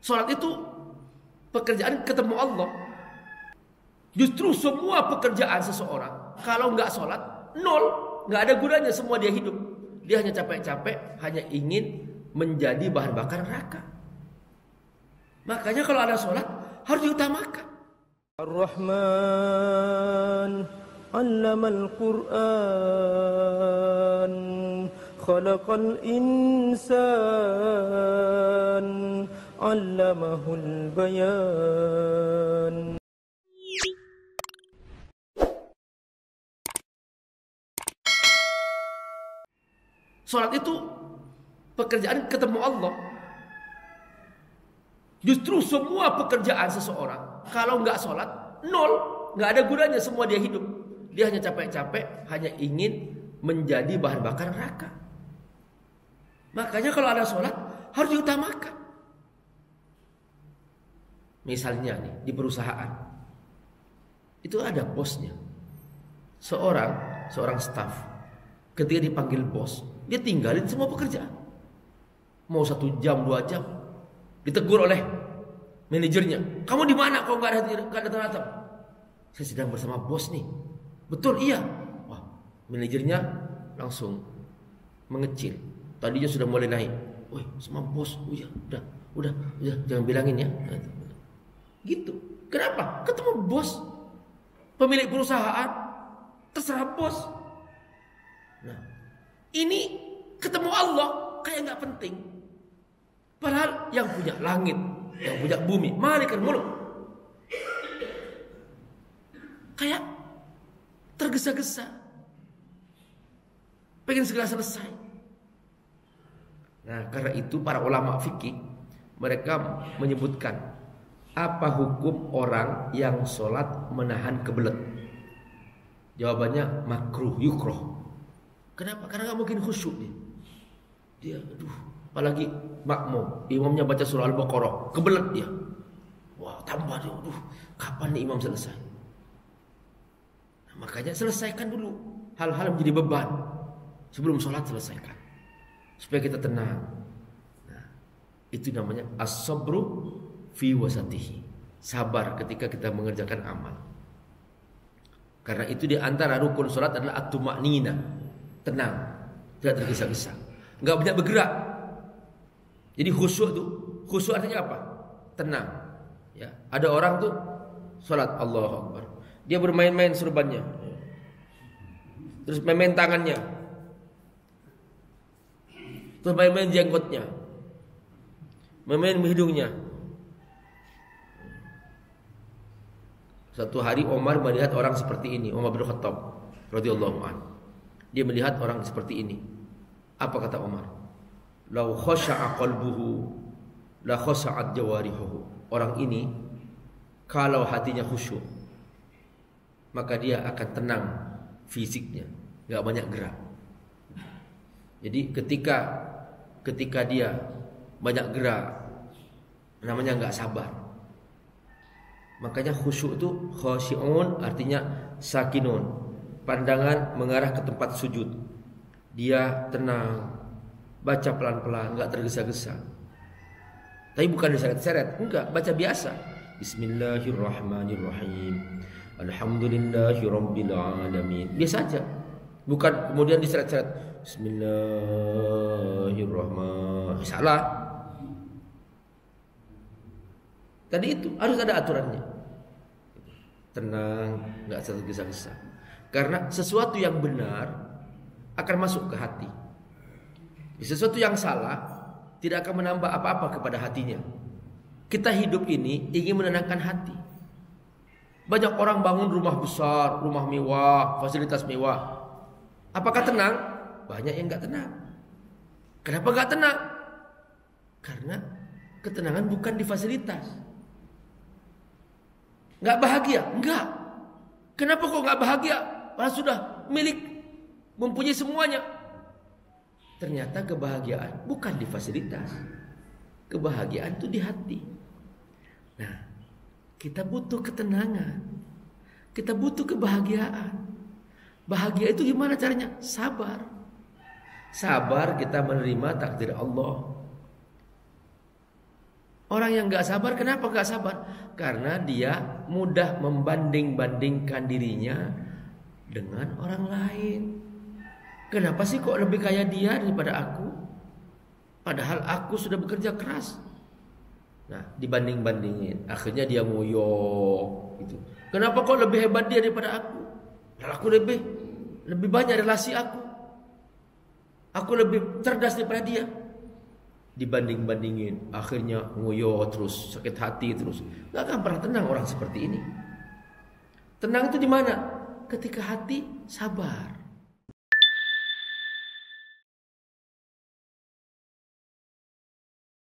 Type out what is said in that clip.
Sholat itu pekerjaan ketemu Allah. Justru semua pekerjaan seseorang kalau nggak sholat, nol, nggak ada gunanya. Semua dia hidup, dia hanya capek-capek, hanya ingin menjadi bahan bakar neraka. Makanya kalau ada sholat harus diutamakan. Ar-Rahman 'allamal Qur'an, khalaqal insan, 'allamahul bayan. Sholat itu pekerjaan ketemu Allah. Justru semua pekerjaan seseorang kalau nggak sholat, nol, nggak ada gunanya. Semua dia hidup, dia hanya capek-capek, hanya ingin menjadi bahan bakar neraka. Makanya kalau ada sholat harus diutamakan. Misalnya nih di perusahaan itu ada bosnya, seorang staf. Ketika dipanggil bos, dia tinggalin semua pekerjaan. Mau 1 jam, 2 jam, ditegur oleh manajernya. Kamu di mana? Kok nggak datang? Saya sedang bersama bos nih. Betul, iya. Wah, manajernya langsung mengecil. Tadinya sudah mulai naik. Woi, sama bos. Oh, ya, udah, jangan bilangin ya. Gitu. Kenapa? Ketemu bos, pemilik perusahaan, terserah bos. Nah, ini ketemu Allah kayak nggak penting. Padahal yang punya langit, yang punya bumi, Malikul Mulk, kayak tergesa-gesa, pengen segera selesai. Nah, karena itu para ulama fikih mereka menyebutkan apa hukum orang yang sholat menahan kebelet. Jawabannya makruh, yukroh. Kenapa? Karena nggak mungkin khusyuk dia. Apalagi makmum, imamnya baca surah Al-Baqarah, kebelet dia. Wah, tambah dia. Kapan nih imam selesai? Nah, makanya selesaikan dulu hal-hal yang menjadi beban sebelum sholat, selesaikan supaya kita tenang. Nah, itu namanya as-sabru fi wasatihi, sabar ketika kita mengerjakan amal. Karena itu di antara rukun sholat adalah at-tuma'ninah, tenang, tidak tergesa-gesa, nggak banyak bergerak. Jadi khusyuk artinya apa? Tenang. Ya, ada orang tuh sholat Allahu Akbar, dia bermain-main surbannya, terus main-main tangannya, terus main-main jenggotnya, main-main hidungnya. Satu hari Umar melihat orang seperti ini, Umar bin Khattab radhiyallahu anhu. Dia melihat orang seperti ini. Apa kata Umar? Lau khasha'a qalbuhu la khasha'at jawarihuhu. Orang ini kalau hatinya khusyuk, maka dia akan tenang fisiknya, enggak banyak gerak. Jadi ketika dia banyak gerak, namanya enggak sabar. Makanya khusyuk itu khashi'un artinya sakinun. Pandangan mengarah ke tempat sujud. Dia tenang, baca pelan-pelan, enggak tergesa-gesa. Tapi bukan diseret-seret, enggak, baca biasa. Bismillahirrahmanirrahim. Alhamdulillahirabbil alamin. Biasa aja. Bukan kemudian diseret-seret. Bismillahirrahmanirrahim. Salah. Tadi itu harus ada aturannya. Tenang, enggak tergesa-gesa. Karena sesuatu yang benar akan masuk ke hati. Sesuatu yang salah tidak akan menambah apa-apa kepada hatinya. Kita hidup ini ingin menenangkan hati. Banyak orang bangun rumah besar, rumah mewah, fasilitas mewah. Apakah tenang? Banyak yang gak tenang. Kenapa gak tenang? Karena ketenangan bukan di fasilitas. Gak bahagia? Enggak. Kenapa kok gak bahagia? Padahal sudah milik, mempunyai semuanya. Ternyata kebahagiaan bukan di fasilitas. Kebahagiaan itu di hati. Nah, kita butuh ketenangan. Kita butuh kebahagiaan. Bahagia itu gimana caranya? Sabar. Sabar kita menerima takdir Allah. Orang yang gak sabar, kenapa gak sabar? Karena dia mudah membanding-bandingkan dirinya dengan orang lain. Kenapa sih kok lebih kaya dia daripada aku? Padahal aku sudah bekerja keras. Nah, dibanding-bandingin, akhirnya dia ngoyo gitu. Kenapa kok lebih hebat dia daripada aku? Padahal aku lebih banyak relasi aku. Aku lebih cerdas daripada dia. Dibanding-bandingin, akhirnya ngoyo terus, sakit hati terus. Gak akan pernah tenang orang seperti ini. Tenang itu di mana? Ketika hati sabar.